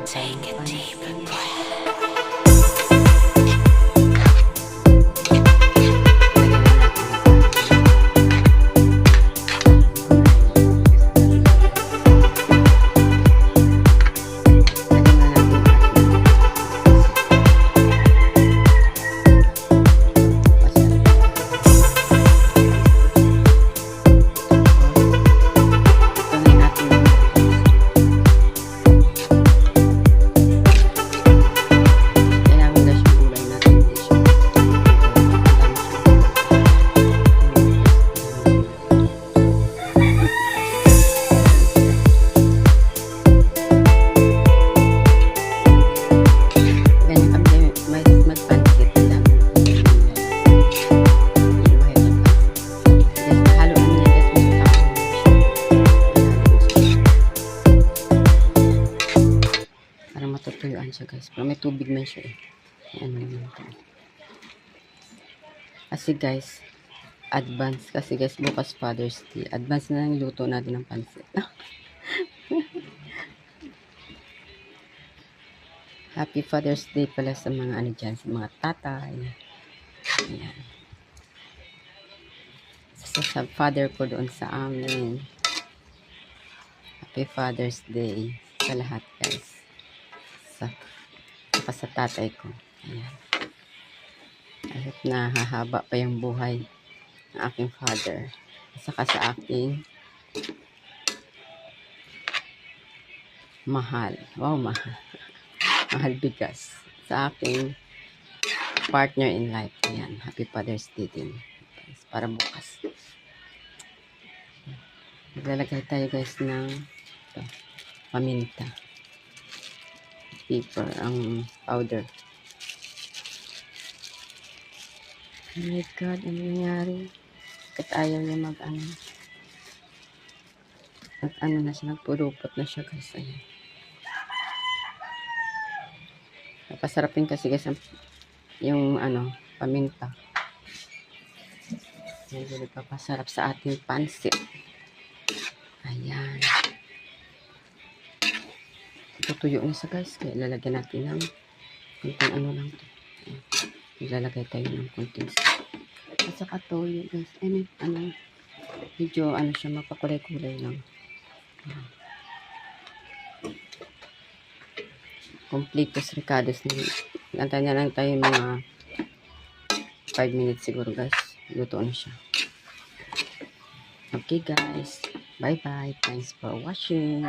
Take a deep breath. Matutuyuan siya guys, pero may tubig man siya eh. Ano naman ito. Kasi guys, advance kasi guys, bukas Father's Day. Advance na lang luto natin ng pansit. Happy Father's Day pala sa mga ano dyan, sa mga tatay. Ayan. Sa father ko doon sa amin. Happy Father's Day sa lahat guys. Sa tatay ko. Ayan. Kahit na hahaba pa yung buhay ng aking father. Saka sa aking mahal. Wow, mahal. Mahal bigas. Sa aking partner in life. Ayan. Happy Father's Day din. Para bukas. Maglalagay tayo guys ng ito, paminta. Pepper, ang powder. Oh my God, ano nangyari? Bakit ayaw niya mag-ano? Nag-ano na siya, nagpudupot na siya guys. Ayan. Napasarapin kasi guys yung ano, paminta. Hindi papasarap sa ating pansit. Ayan. Tutuyo na siya guys. Kaya ilalagyan natin ng kunting ano lang to. Ilalagay tayo ng kunting at saka toyo guys. Ano, medyo ano siya, mapakulay-kulay lang. Completos ricados. Nantay na lang tayo mga 5 minutes siguro guys. Luto na siya. Okay guys. Bye bye. Thanks for watching.